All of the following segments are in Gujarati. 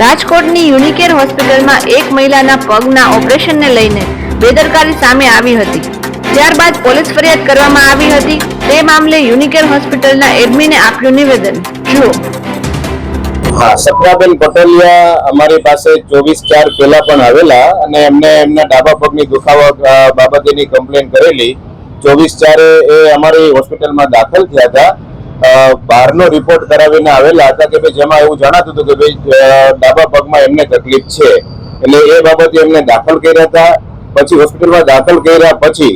રાજકોટની યુનિકેર હોસ્પિટલમાં એક મહિલાના પગના ઓપરેશનને લઈને બેદરકારી સામે આવી હતી. ત્યારબાદ પોલીસ ફરિયાદ કરવામાં આવી હતી. તે મામલે યુનિકેર હોસ્પિટલના એડમિને આપ્યું નિવેદન. જુઓ. હા, સપનાબેન પટેલિયા અમારી પાસે 24/4 પહેલા પણ આવેલા અને એમને એમના ડાબા પગની દુખાવા બાબતેની કમ્પ્લેન કરેલી. 24/4 એ અમારી હોસ્પિટલમાં દાખલ થયા હતા. બહારનો રિપોર્ટ કરાવીને આવેલા હતા કે ભાઈ જેમાં એવું જણાતું હતું કે ભાઈ ડાબા પગમાં એમને તકલીફ છે, એટલે એ બાબતે એમને દાખલ કર્યા હતા. પછી હોસ્પિટલમાં દાખલ કર્યા પછી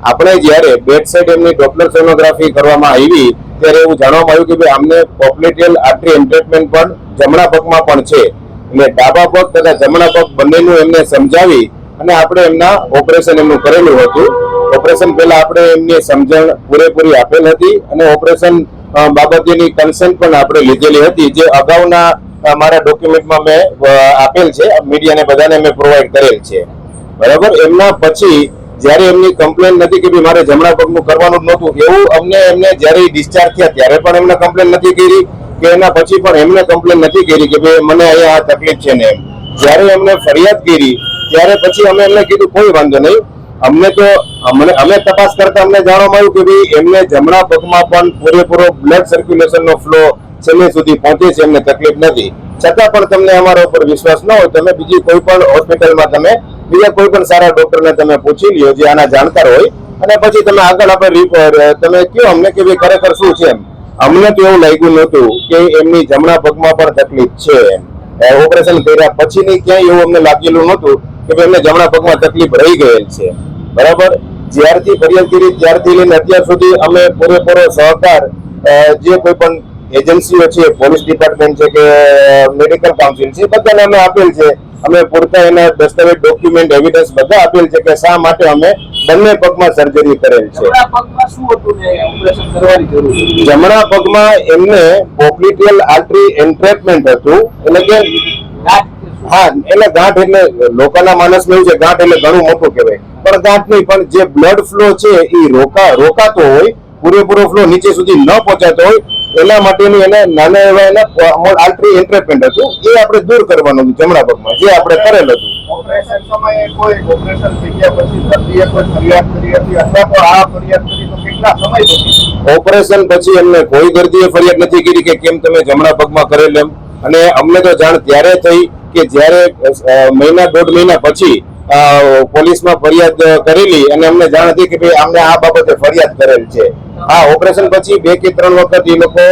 આપણે જ્યારે બેડ સાઇડ એમની ડોપ્લર સોનોગ્રાફી કરવામાં આવી ત્યારે એવું જાણવામાં આવ્યું કે ભાઈ અમને પોપ્લેટિયલ આર્ટરી એન્ટ્રેટમેન્ટ પણ જમણા પગમાં પણ છે, એટલે ડાબા પગ તથા જમણા પગ બંનેનું એમને સમજાવી અને આપણે એમના ઓપરેશન એમનું કરેલું હતું. ઓપરેશન પહેલા આપણે એમની સમજણ પૂરેપૂરી આપેલ હતી અને ઓપરેશન બાબતેની કન્સન્ટ પણ આપણે લીધેલી હતી, જે અગાઉના મારા ડોક્યુમેન્ટમાં મેં આપેલ છે, મીડિયાને બધાને મેં પ્રોવાઈડ કરેલ છે. બરાબર. એમના પછી જ્યારે એમની કમ્પ્લેન નથી કે ભાઈ મારે જમણા પગનું કરવાનું જ નહોતું, એવું એમને જ્યારે ડિસ્ચાર્જ થયા ત્યારે પણ એમને કમ્પ્લેન નથી કરી કે એના પછી પણ એમને કમ્પ્લેન નથી કરી કે ભાઈ મને અહીંયા આ તકલીફ છે ને એમ. જ્યારે એમને ફરિયાદ કરી ત્યારે પછી અમે એમને કીધું કોઈ વાંધો નહીં, અમે તપાસ કરતા અમને જાણવામાં આવ્યું કે ભાઈ એમને જમણા પગમાં પણ પૂરેપૂરો બ્લડ સર્ક્યુલેશનનો ફ્લો છેલ્લે સુધી પહોંચે છે, એમને તકલીફ નથી. છતાં પણ તમને અમારા ઉપર વિશ્વાસ ન હોય, તમે બીજી કોઈ પણ હોસ્પિટલમાં તમે બીજા કોઈ પણ સારા ડોક્ટરને તમે પૂછી લ્યો જે આના જાણકાર હોય, અને પછી તમે આગળ આપણે તમે કહો અમને કે ભાઈ ખરેખર શું છે એમ. અમને તો એવું લાગ્યું નહોતું કે એમની જમણા પગમાં પણ તકલીફ છે એમ. ઓપરેશન કર્યા પછીની ક્યાંય એવું અમને લાગેલું નહોતું કે ભાઈ એમને જમણા પગમાં તકલીફ રહી ગયેલ છે. બરાબર. જ્યારથી ફરિયાદ કરી ત્યારથી લઈને અત્યાર સુધી અમે પૂરેપૂરો સહકાર જે કોઈ પણ એજન્સીઓ છે, પોલીસ ડિપાર્ટમેન્ટ છે કે મેડિકલ કાઉન્સિલ છે, બધાને અમે આપેલ છે. અમે પૂરતા એના દસ્તાવેજ, ડોક્યુમેન્ટ, એવિડન્સ બધા આપેલ છે કે શા માટે અમે બંને પગમાં સર્જરી કરેલ છે. જમણા પગમાં એમને પોપ્લેટિયલ આર્ટરી એન્ટ્રેટમેન્ટ હતું, એટલે કે હા, એટલે ગાંઠ એટલે લોકોના માનસમાં એવું છે ગાંઠ એટલે ઘણું મોટું કહેવાય, પણ ગાંઠ નહીં, પણ જે બ્લડ ફ્લો છે એ રોકાતો હોય, પૂરેપૂરો ફ્લો નીચે સુધી ન પહોંચાતો હોય, એના માટેની એને નાના એવા એના આર્ટરી એન્ટ્રેટમેન્ટ હતું, એ આપણે દૂર કરવાનું હતું જમણા પગમાં, જે આપણે કરેલ હતું. ઓપરેશન સમયે કોઈ ઓપરેશન થઈ ગયા પછી દર્દીએ કોઈ ફરિયાદ કરી હતી અથવા તો આ ફરિયાદ કરી તો કેટલા સમય પછી? ઓપરેશન પછી એમને કોઈ દર્દીએ ફરિયાદ નથી કરી કે કેમ તમે જમણા પગમાં કરેલ એમ. અને અમને તો જાણ ત્યારે થઈ કે જ્યારે મહિના 1.5 મહિના પછી પોલીસમાં ફરિયાદ કરેલી અને અમને જાણ હતી કે ભાઈ અમને આ બાબતે ફરિયાદ કરેલ છે. હા, ઓપરેશન પછી 2 કે 3 વખત એ લોકો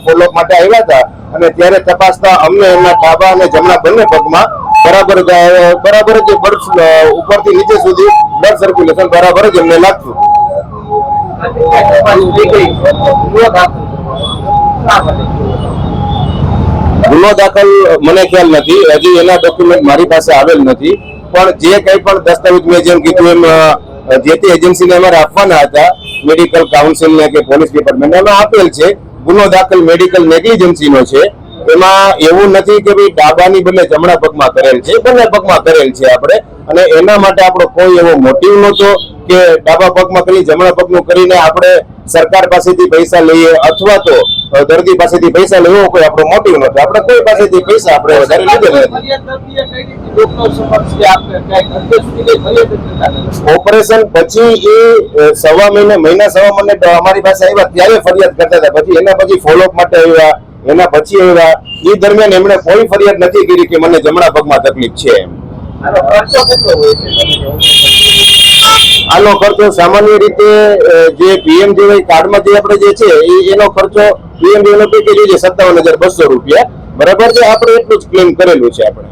ફોલોઅપ માટે આવ્યા હતા અને ત્યારે તપાસતા અમને એમના ડાબા અને જમણા બંને પગમાં બરાબર જ બ્લડ ઉપરથી નીચે સુધી બ્લડ સર્ક્યુલેશન બરાબર જ એમને લાગતું. ગુનો દાખલ મને ખ્યાલ નથી, હજી એના ડોક્યુમેન્ટ મારી પાસે આવેલ નથી, પણ જે કંઈ પણ દસ્તાવેજ મેં જેમ કીધું એમ જે તે એજન્સીને અમારે આપવાના હતા, મેડિકલ કાઉન્સિલને કે પોલીસ ડિપાર્ટમેન્ટ એમાં આપેલ છે. ગુનો દાખલ મેડિકલ નેગ્લિજન્સીનો છે. એમાં એવું નથી કે ભાઈ ડાબાની બદલે જમણા પગમાં કરેલ છે, બંને પગમાં કરેલ છે આપણે, અને એના માટે આપણો કોઈ એવો મોટિવ નહોતો કે ડાબા પગમાં કરી જમણા પગનું કરીને આપણે સરકાર પાસેથી પૈસા લઈએ અથવા તો દર્દી પાસેથી પૈસા લેવો કોઈ આપણો મોટિવ નહોતો. આપણે કોઈ પાસેથી પૈસા આપણે વધારે લીધેલ નથી. ઓપરેશન પછી એ સવા મહિને અમારી પાસે આવ્યા ત્યારે ફરિયાદ કરતા હતા, પછી એના પછી ફોલોઅપ માટે આવ્યા, એના પછી આવ્યા, એ દરમિયાન એમણે કોઈ ફરિયાદ નથી કરી કે મને જમણા પગમાં તકલીફ છે એમ. આનો ખર્ચો સામાન્ય રીતે જે પીએમજેવાય કાર્ડમાં જે આપણે જે છે એનો ખર્ચો પીએમજેનો પેકેજ છે 57,200 રૂપિયા. બરાબર છે. આપણે એટલું જ ક્લેમ કરેલું છે આપણે.